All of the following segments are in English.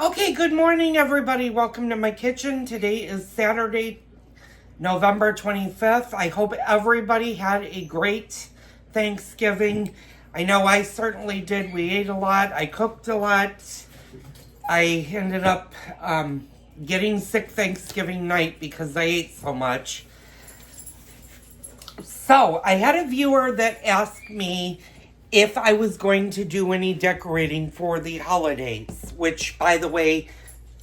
Okay, good morning, everybody. Welcome to my kitchen. Today is Saturday, November 25th. I hope everybody had a great Thanksgiving. I know I certainly did. We ate a lot. I cooked a lot. I ended up getting sick Thanksgiving night because I ate so much. So, I had a viewer that asked me if I was going to do any decorating for the holidays, which, by the way,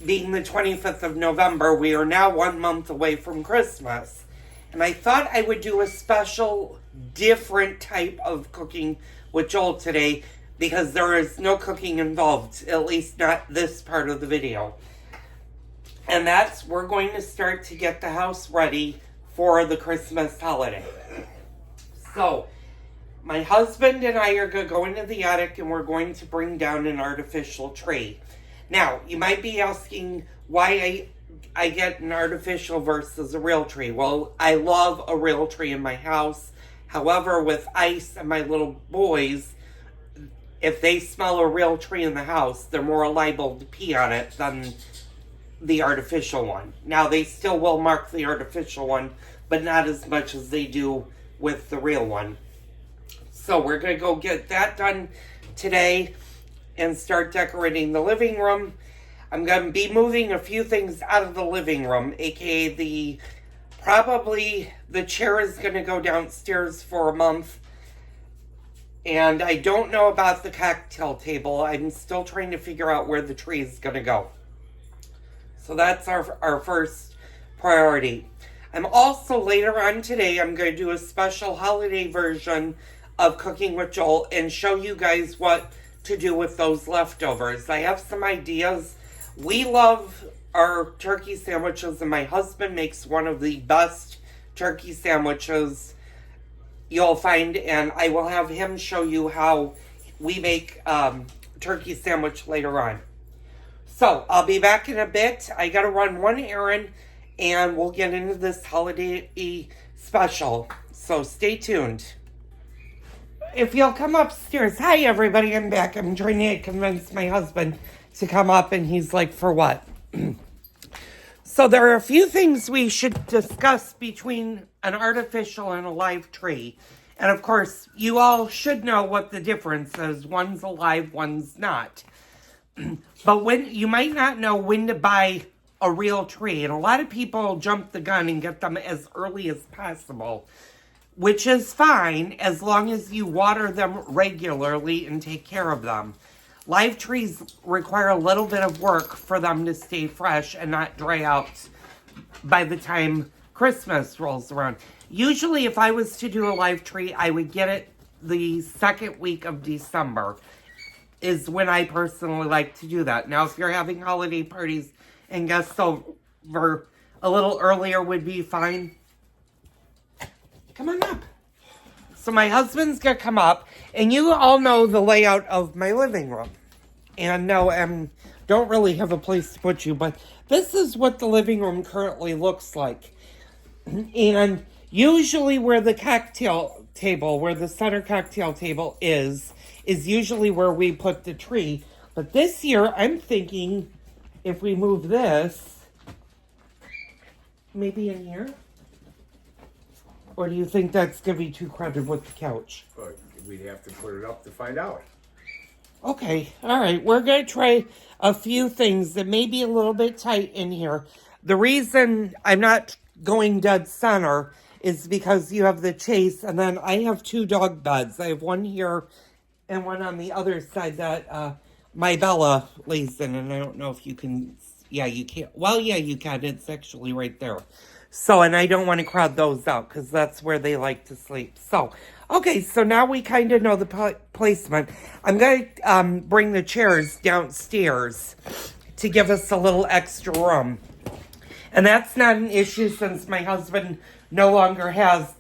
being the 25th of November, we are now 1 month away from Christmas. And I thought I would do a special, different type of cooking with Joel today because there is no cooking involved, at least not this part of the video. And that's, we're going to start to get the house ready for the Christmas holiday. So, my husband and I are going to go into the attic and we're going to bring down an artificial tree. Now, you might be asking why I get an artificial versus a real tree. Well, I love a real tree in my house. However, with Ice and my little boys, if they smell a real tree in the house, they're more liable to pee on it than the artificial one. Now, they still will mark the artificial one, but not as much as they do with the real one. So we're going to go get that done today and start decorating the living room. I'm going to be moving a few things out of the living room, aka probably the chair is going to go downstairs for a month. And I don't know about the cocktail table. I'm still trying to figure out where the tree is going to go. So that's our first priority. I'm also, later on today, I'm going to do a special holiday version of Cooking with Joel and show you guys what to do with those leftovers. I have some ideas. We love our turkey sandwiches, and my husband makes one of the best turkey sandwiches you'll find, and I will have him show you how we make turkey sandwich later on. So, I'll be back in a bit. I gotta run one errand, and we'll get into this holiday special. So, stay tuned. If you'll come upstairs. Hi, everybody. I'm back. I'm trying to convince my husband to come up, and he's like, for what? So there are a few things we should discuss between an artificial and a live tree. And, of course, you all should know what the difference is. One's alive, one's not. But when you might not know when to buy a real tree. And a lot of people jump the gun and get them as early as possible, which is fine as long as you water them regularly and take care of them. Live trees require a little bit of work for them to stay fresh and not dry out by the time Christmas rolls around. Usually, if I was to do a live tree, I would get it the second week of December is when I personally like to do that. Now, if you're having holiday parties and guests over, a little earlier would be fine. Come on up. So my husband's going to come up, and you all know the layout of my living room. And no, don't really have a place to put you, but this is what the living room currently looks like. And usually where the cocktail table, where the center cocktail table is usually where we put the tree. But this year, I'm thinking if we move this, maybe in here. Or do you think that's going to be too crowded with the couch? We'd have to put it up to find out. Okay, all right. We're going to try a few things that may be a little bit tight in here. The reason I'm not going dead center is because you have the chase, and then I have two dog beds. I have one here and one on the other side that my Bella lays in, and I don't know if you can... Yeah, you can't. Well, yeah, you can. It's actually right there. So, and I don't want to crowd those out because that's where they like to sleep. So, okay, so now we kind of know the placement. I'm going to bring the chairs downstairs to give us a little extra room. And that's not an issue since my husband no longer has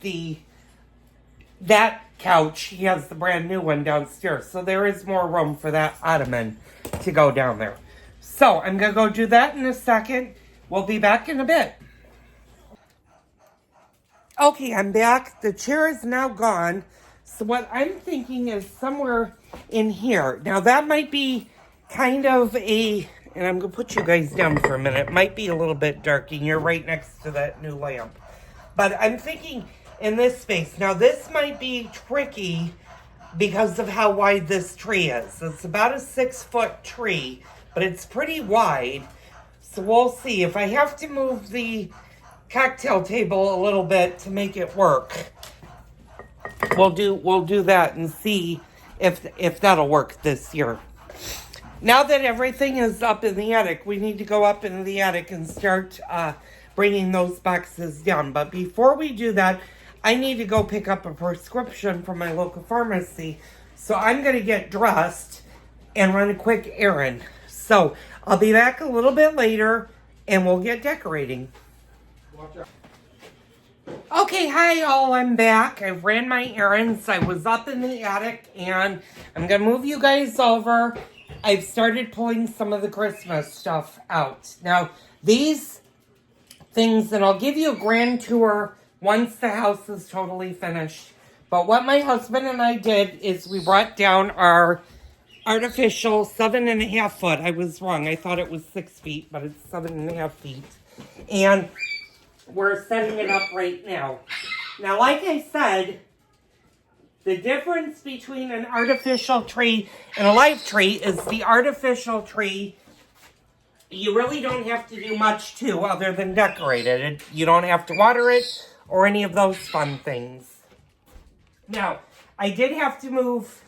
that couch. He has the brand new one downstairs. So there is more room for that ottoman to go down there. So, I'm going to go do that in a second. We'll be back in a bit. Okay, I'm back. The chair is now gone. So what I'm thinking is somewhere in here. Now, that might be kind of a And I'm going to put you guys down for a minute. It might be a little bit dark, and you're right next to that new lamp. But I'm thinking in this space. Now, this might be tricky because of how wide this tree is. It's about a 6-foot tree, but it's pretty wide. So we'll see. If I have to move the cocktail table a little bit to make it work, we'll do that and see if that'll work this year. Now that everything is up in the attic, we need to go up in the attic and start bringing those boxes down. But before we do that, I need to go pick up a prescription from my local pharmacy. So I'm going to get dressed and run a quick errand. So I'll be back a little bit later and we'll get decorating. Okay, hi all, I'm back. I ran my errands. I was up in the attic and I'm going to move you guys over. I've started pulling some of the Christmas stuff out. Now, these things, and I'll give you a grand tour once the house is totally finished. But what my husband and I did is we brought down our artificial 7.5 foot. I was wrong. I thought it was 6 feet, but it's 7.5 feet. And we're setting it up right now. Now, like I said, the difference between an artificial tree and a live tree is the artificial tree, you really don't have to do much to other than decorate it. You don't have to water it or any of those fun things. Now, I did have to move.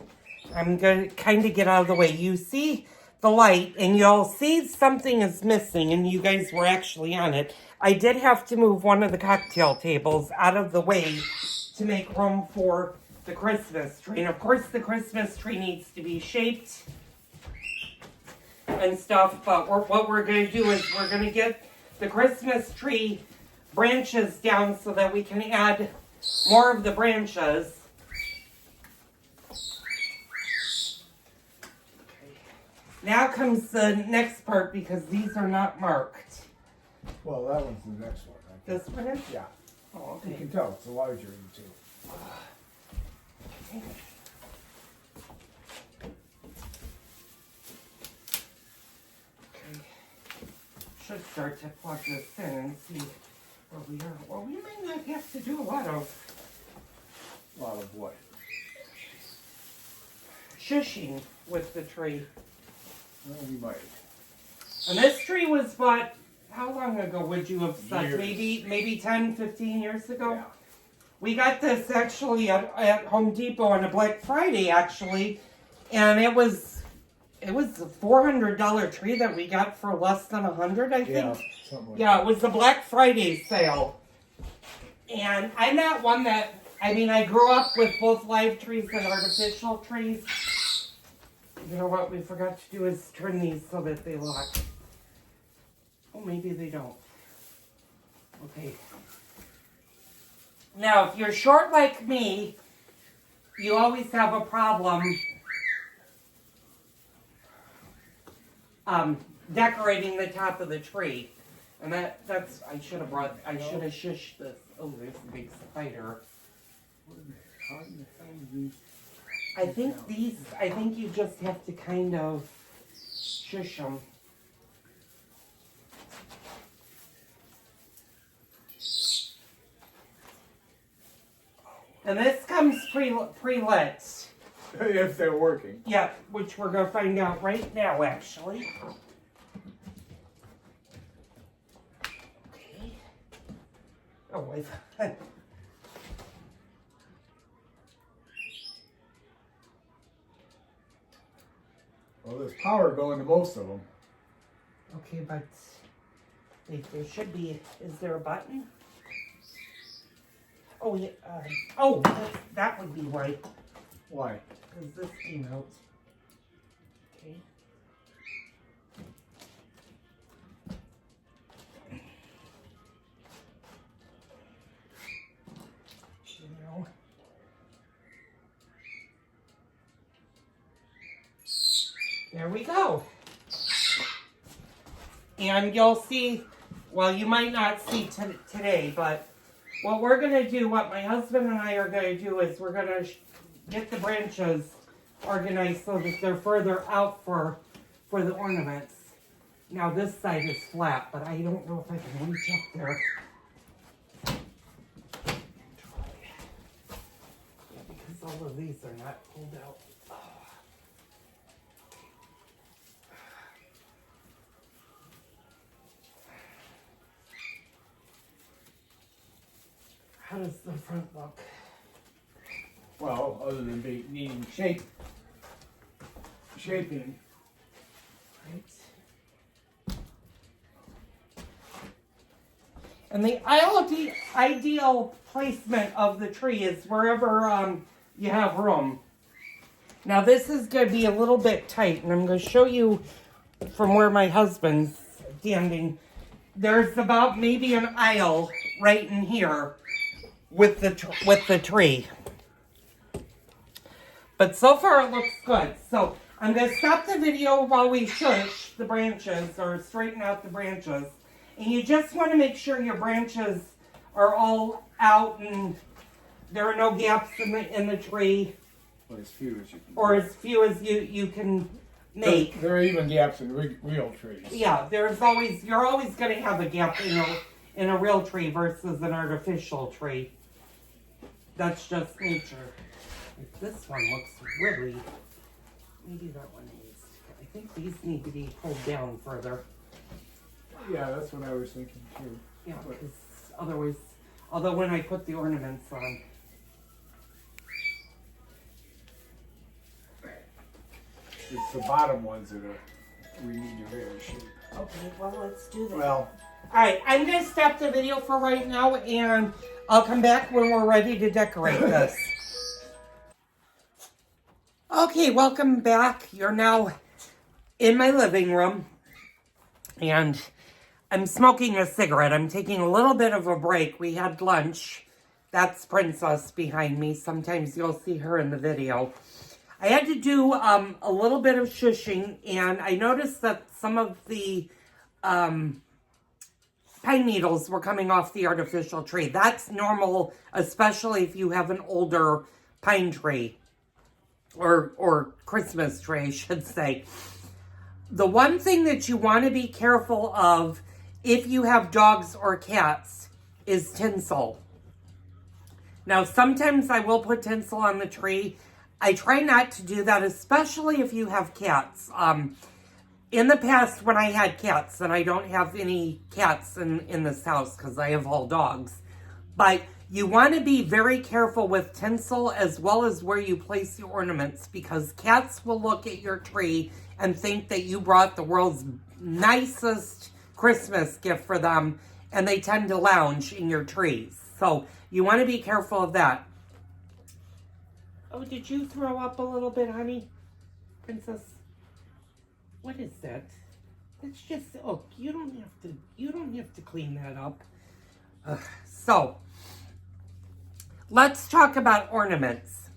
I'm going to kind of get out of the way. You see the light, and you'll see something is missing, and you guys were actually on it. I did have to move one of the cocktail tables out of the way to make room for the Christmas tree. And of course, the Christmas tree needs to be shaped and stuff, but what we're going to do is we're going to get the Christmas tree branches down so that we can add more of the branches. Now comes the next part because these are not marked. Well, that one's the next one. I think. This one is? Yeah. Oh, You okay. can tell it's the larger of the two. Okay. Should start to plug this in and see where we are. Well, we might not have to do a lot of what? shushing with the tree. Well, we might. And this tree was bought, how long ago would you have said? Years. Maybe 10, 15 years ago? Yeah. We got this actually at Home Depot on a Black Friday, actually. And it was a $400 tree that we got for less than $100, I think. Yeah, something like Yeah, it was the Black Friday sale. And I'm not one that, I mean, I grew up with both live trees and artificial trees. You know what we forgot to do is turn these so that they lock. Oh, maybe they don't. Okay. Now, if you're short like me, you always have a problem decorating the top of the tree. And that's, I should have shushed this. Oh, there's a big spider. How do you find these? I think you just have to kind of shush them. And this comes pre-lit. If they're working. Yeah, which we're going to find out right now, actually. Okay. Oh, wait. Well, there's power going to most of them. Okay, but there should be, is there a button? Oh, yeah, that would be why. Why? Because this came out. Okay. You know. There we go. And you'll see, well, you might not see today, but what we're going to do, what my husband and I are going to do is we're going to get the branches organized so that they're further out for the ornaments. Now this side is flat, but I don't know if I can reach up there. Yeah, because all of these are not pulled out. How does the front look? Well, other than needing shaping. Right. And the ideal placement of the tree is wherever you have room. Now this is going to be a little bit tight, and I'm going to show you from where my husband's standing. There's about maybe an aisle right in here with the tree. But so far it looks good. So I'm going to stop the video while we shush the branches or straighten out the branches. And you just want to make sure your branches are all out and there are no gaps in the tree. Or as few as you can. Or as few as you can make. There are even gaps in real trees. Yeah, you're always going to have a gap in a real tree versus an artificial tree. That's just nature. This one looks really, maybe that one needs, I think these need to be pulled down further. Yeah, that's what I was thinking too. Yeah, because otherwise, although when I put the ornaments on. It's the bottom ones that we need to really shape. Okay, well, let's do that. Well, alright, I'm going to stop the video for right now, and I'll come back when we're ready to decorate this. Okay, welcome back. You're now in my living room, and I'm smoking a cigarette. I'm taking a little bit of a break. We had lunch. That's Princess behind me. Sometimes you'll see her in the video. I had to do a little bit of shushing, and I noticed that some of the pine needles were coming off the artificial tree. That's normal, especially if you have an older pine tree. Or Christmas tree, I should say. The one thing that you want to be careful of if you have dogs or cats is tinsel. Now, sometimes I will put tinsel on the tree. I try not to do that, especially if you have cats. In the past, when I had cats, and I don't have any cats in this house because I have all dogs, but you want to be very careful with tinsel as well as where you place your ornaments, because cats will look at your tree and think that you brought the world's nicest Christmas gift for them, and they tend to lounge in your trees. So you want to be careful of that. Oh, did you throw up a little bit, honey? Princess? What is that? That's just, oh, you don't have to clean that up. So let's talk about ornaments.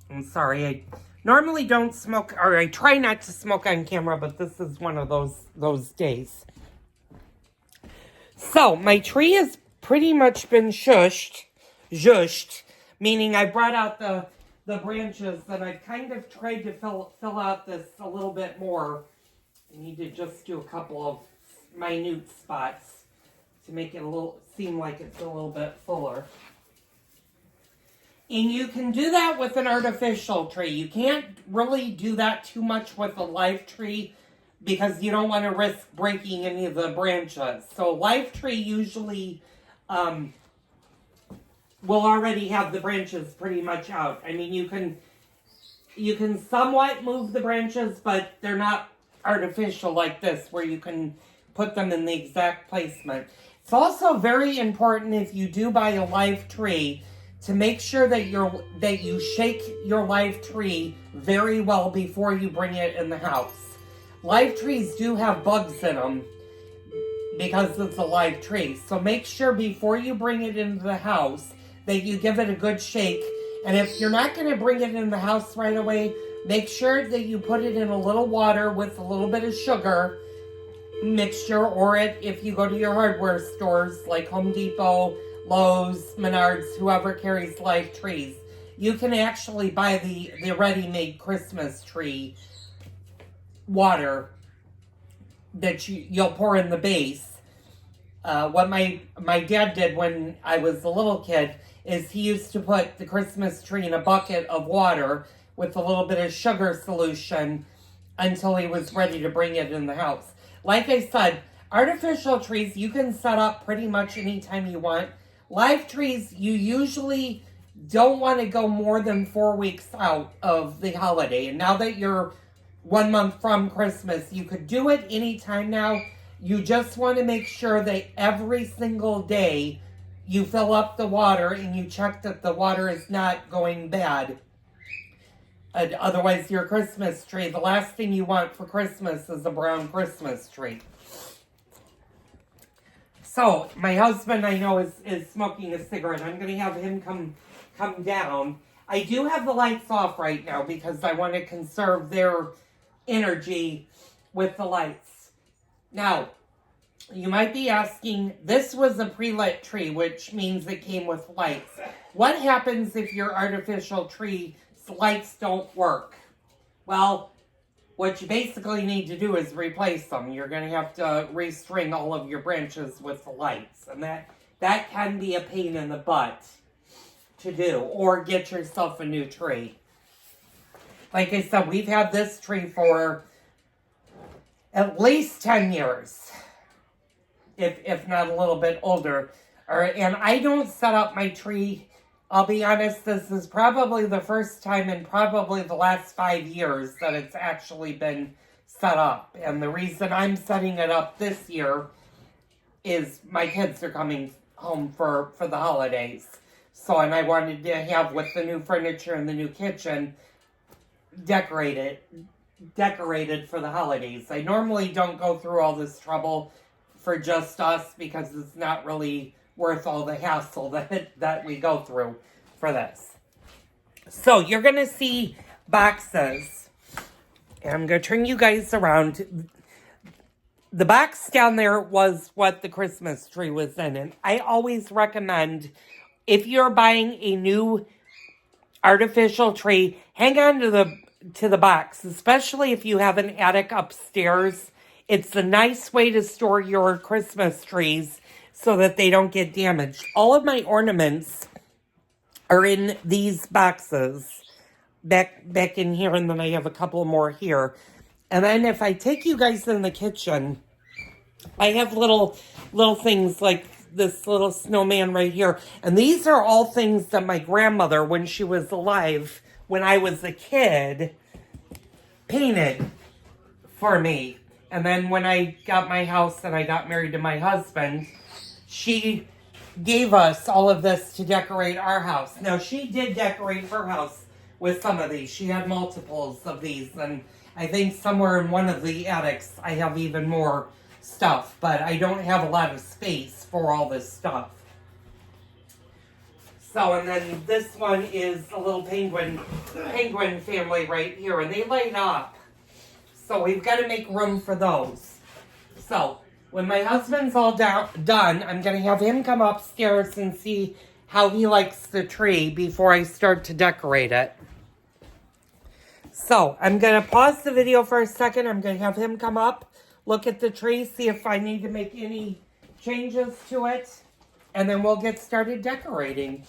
I'm sorry, I normally don't smoke, or I try not to smoke on camera, but this is one of those days. So, my tree has pretty much been zhushed, meaning I brought out the branches, and I've kind of tried to fill out this a little bit more. I need to just do a couple of minute spots to make it seem like it's a little bit fuller. And you can do that with an artificial tree. You can't really do that too much with a live tree because you don't want to risk breaking any of the branches. So a live tree usually will already have the branches pretty much out. I mean, you can somewhat move the branches, but they're not artificial like this where you can put them in the exact placement. It's also very important if you do buy a live tree to make sure that you shake your live tree very well before you bring it in the house. Live trees do have bugs in them because it's a live tree. So make sure before you bring it into the house that you give it a good shake. And if you're not going to bring it in the house right away, make sure that you put it in a little water with a little bit of sugar mixture, or if you go to your hardware stores like Home Depot, Lowe's, Menards, whoever carries live trees, you can actually buy the ready-made Christmas tree water that you'll pour in the base. What my dad did when I was a little kid is he used to put the Christmas tree in a bucket of water with a little bit of sugar solution until he was ready to bring it in the house. Like I said, artificial trees you can set up pretty much anytime you want. Live trees, you usually don't want to go more than 4 weeks out of the holiday. And now that you're 1 month from Christmas, you could do it anytime now. You just want to make sure that every single day you fill up the water and you check that the water is not going bad. Otherwise, your Christmas tree, the last thing you want for Christmas is a brown Christmas tree. So, my husband, I know, is smoking a cigarette. I'm going to have him come down. I do have the lights off right now because I want to conserve their energy with the lights. Now, you might be asking, this was a pre-lit tree, which means it came with lights. What happens if your artificial tree's lights don't work? Well, what you basically need to do is replace them. You're going to have to restring all of your branches with the lights. And that can be a pain in the butt to do. Or get yourself a new tree. Like I said, we've had this tree for at least 10 years. If not a little bit older. And I don't set up my tree. I'll be honest, this is probably the first time in probably the last 5 years that it's actually been set up. And the reason I'm setting it up this year is my kids are coming home for the holidays. So, and I wanted to have, with the new furniture and the new kitchen, decorated for the holidays. I normally don't go through all this trouble for just us because it's not really worth all the hassle that we go through for this. So you're going to see boxes. And I'm going to turn you guys around. The box down there was what the Christmas tree was in. And I always recommend, if you're buying a new artificial tree, hang on to the box, especially if you have an attic upstairs. It's a nice way to store your Christmas trees so that they don't get damaged. All of my ornaments are in these boxes back in here, and then I have a couple more here. And then if I take you guys in the kitchen, I have little things like this little snowman right here. And these are all things that my grandmother, when she was alive, when I was a kid, painted for me. And then when I got my house and I got married to my husband, she gave us all of this to decorate our house. Now, she did decorate her house with some of these. She had multiples of these. And I think somewhere in one of the attics, I have even more stuff. But I don't have a lot of space for all this stuff. So, and then this one is a little penguin family right here. And they light up. So we've got to make room for those. So when my husband's all done, I'm going to have him come upstairs and see how he likes the tree before I start to decorate it. So I'm going to pause the video for a second. I'm going to have him come up, look at the tree, see if I need to make any changes to it. And then we'll get started decorating.